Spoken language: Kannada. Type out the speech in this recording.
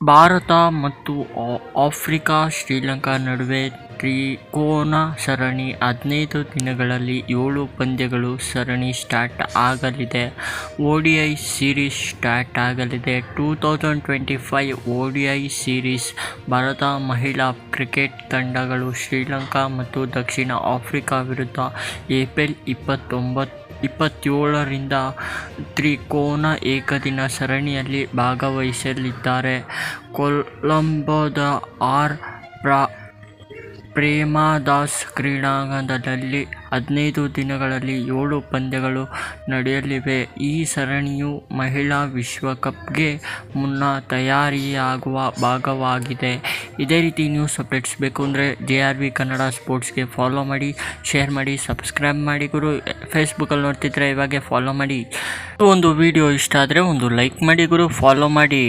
ಭಾರತ ಮತ್ತು ಆಫ್ರಿಕಾ ಶ್ರೀಲಂಕಾ ನಡುವೆ ತ್ರಿಕೋನ ಸರಣಿ 15 ದಿನಗಳಲ್ಲಿ 7 ಪಂದ್ಯಗಳ ಸರಣಿ ಸ್ಟಾರ್ಟ್ ಆಗಲಿದೆ. ODI ಸೀರೀಸ್ ಸ್ಟಾರ್ಟ್ ಆಗಲಿದೆ. 2025 ODI ಸೀರೀಸ್ ಭಾರತ ಮಹಿಳಾ ಕ್ರಿಕೆಟ್ ತಂಡಗಳು ಶ್ರೀಲಂಕಾ ಮತ್ತು ದಕ್ಷಿಣ ಆಫ್ರಿಕಾ ವಿರುದ್ಧ ಏಪ್ರಿಲ್ 27ರಿಂದ ತ್ರಿಕೋನ ಏಕದಿನ ಸರಣಿಯಲ್ಲಿ ಭಾಗವಹಿಸಲಿದ್ದಾರೆ. ಕೊಲಂಬೋದ ಆರ್. ಪ್ರೇಮದಾಸ ಕ್ರೀಡಾಂಗಣದಲ್ಲಿ 15 ದಿನಗಳಲ್ಲಿ 7 ಪಂದ್ಯಗಳು ನಡೆಯಲಿವೆ. ಈ ಸರಣಿಯು ಮಹಿಳಾ ವಿಶ್ವಕಪ್ಗೆ ಮುನ್ನ ತಯಾರಿಯಾಗುವ ಭಾಗವಾಗಿದೆ. ಇದೇ ರೀತಿ ನ್ಯೂಸ್ ಅಪ್ಡೇಟ್ಸ್ ಬೇಕು ಅಂದರೆ JRV ಕನ್ನಡ ಸ್ಪೋರ್ಟ್ಸ್ಗೆ ಫಾಲೋ ಮಾಡಿ, ಶೇರ್ ಮಾಡಿ, ಸಬ್ಸ್ಕ್ರೈಬ್ ಮಾಡಿ ಗುರು. ಫೇಸ್ಬುಕ್ಕಲ್ಲಿ ನೋಡ್ತಿದ್ರೆ ಇವಾಗೆ ಫಾಲೋ ಮಾಡಿ. ಒಂದು ವಿಡಿಯೋ ಇಷ್ಟ ಆದರೆ ಒಂದು ಲೈಕ್ ಮಾಡಿ ಗುರು, ಫಾಲೋ ಮಾಡಿ.